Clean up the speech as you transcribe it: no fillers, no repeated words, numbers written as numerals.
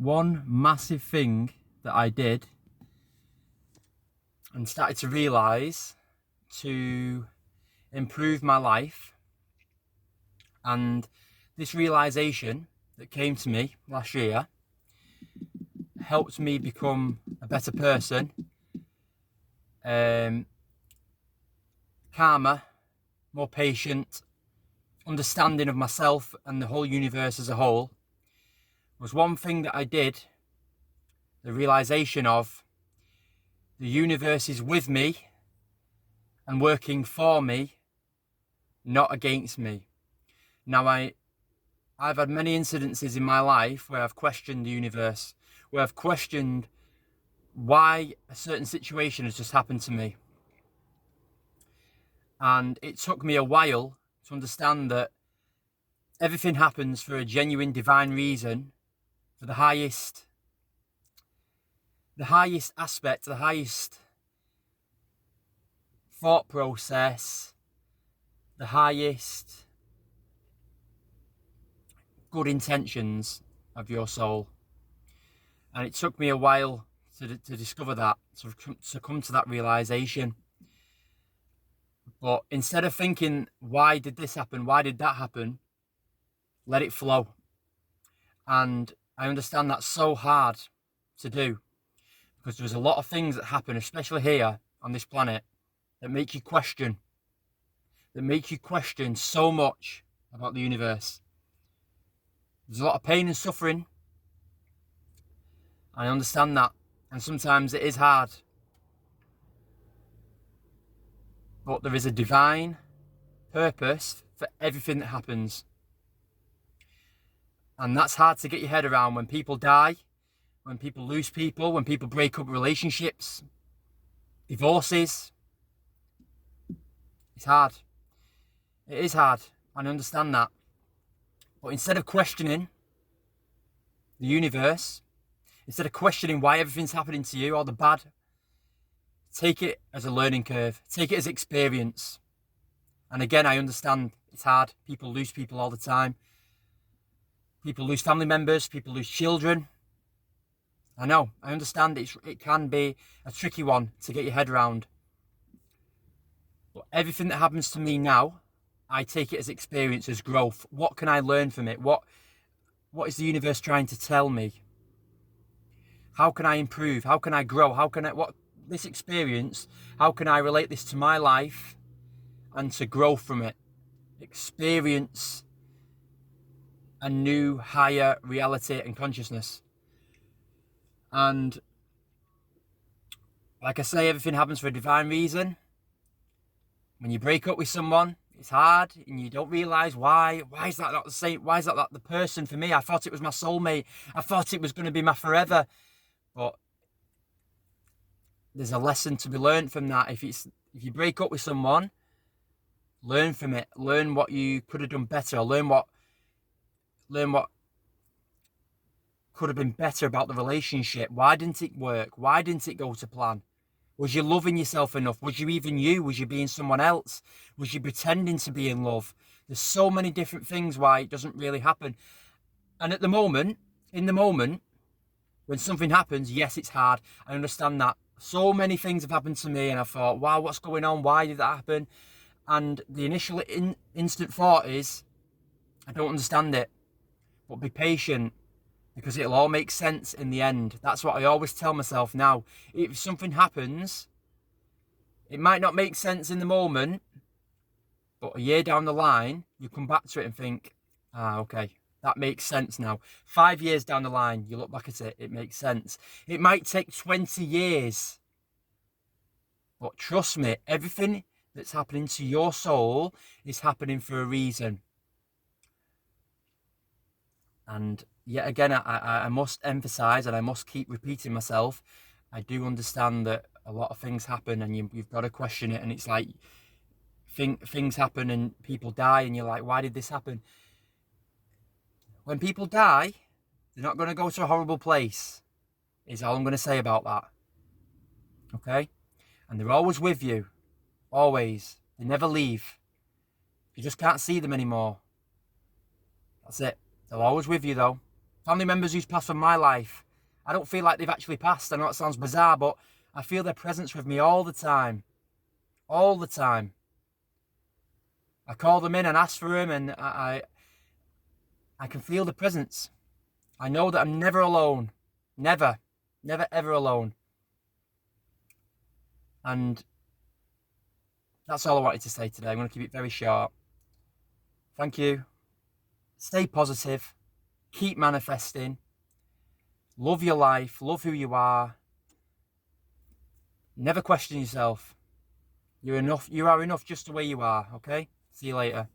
One massive thing that I did and started to realise to improve my life, and this realisation that came to me last year helped me become a better person, calmer, more patient, understanding of myself and the whole universe as a whole, was one thing that I did, the realisation of the universe is with me and working for me, not against me. Now, I've had many incidences in my life where I've questioned the universe, where I've questioned why a certain situation has just happened to me. And it took me a while to understand that everything happens for a genuine divine reason, for the highest aspect, the highest thought process, the highest good intentions of your soul. And it took me a while to discover that, to come to that realization. But instead of thinking, why did this happen? Why did that happen? Let it flow. And I understand that's so hard to do, because there's a lot of things that happen, especially here on this planet, that make you question so much about the universe. There's a lot of pain and suffering. I understand that. And sometimes it is hard. But there is a divine purpose for everything that happens. And that's hard to get your head around when people die, when people lose people, when people break up relationships, divorces. It's hard. It is hard. I understand that. But instead of questioning the universe, instead of questioning why everything's happening to you, all the bad, take it as a learning curve. Take it as experience. And again, I understand it's hard. People lose people all the time. People lose family members. People lose children. I know. I understand it can be a tricky one to get your head around. But everything that happens to me now, I take it as experience, as growth. What can I learn from it? What is the universe trying to tell me? How can I improve? How can I grow? This experience, how can I relate this to my life and to grow from it? Experience a new, higher reality and consciousness. And like I say, everything happens for a divine reason. When you break up with someone, it's hard and you don't realise why. Why is that not the same? Why is that not the person for me? I thought it was my soulmate. I thought it was going to be my forever. But there's a lesson to be learned from that. If you break up with someone, learn from it. Learn what you could have done better. Learn what could have been better about the relationship. Why didn't it work? Why didn't it go to plan? Was you loving yourself enough? Was you even you? Was you being someone else? Was you pretending to be in love? There's so many different things why it doesn't really happen. And in the moment, when something happens, yes, it's hard. I understand that. So many things have happened to me and I thought, wow, what's going on? Why did that happen? And the initial instant thought is, I don't understand it. But be patient, because it'll all make sense in the end. That's what I always tell myself now. If something happens, it might not make sense in the moment, but a year down the line, you come back to it and think, okay, that makes sense now. 5 years down the line, you look back at it, it makes sense. It might take 20 years. But trust me, everything that's happening to your soul is happening for a reason. And yet again, I must emphasize, and I must keep repeating myself, I do understand that a lot of things happen and you've got to question it. And it's like, things happen and people die and you're like, why did this happen? When people die, they're not going to go to a horrible place, is all I'm going to say about that. Okay? And they're always with you. Always. They never leave. You just can't see them anymore. That's it. They're always with you though. Family members who's passed from my life, I don't feel like they've actually passed. I know it sounds bizarre, but I feel their presence with me all the time. All the time. I call them in and ask for them, and I can feel the presence. I know that I'm never alone. Never. Never, ever alone. And that's all I wanted to say today. I'm going to keep it very short. Thank you. Stay positive. Keep manifesting. Love your life. Love who you are. Never question yourself. You're enough. You are enough just the way you are, okay? See you later.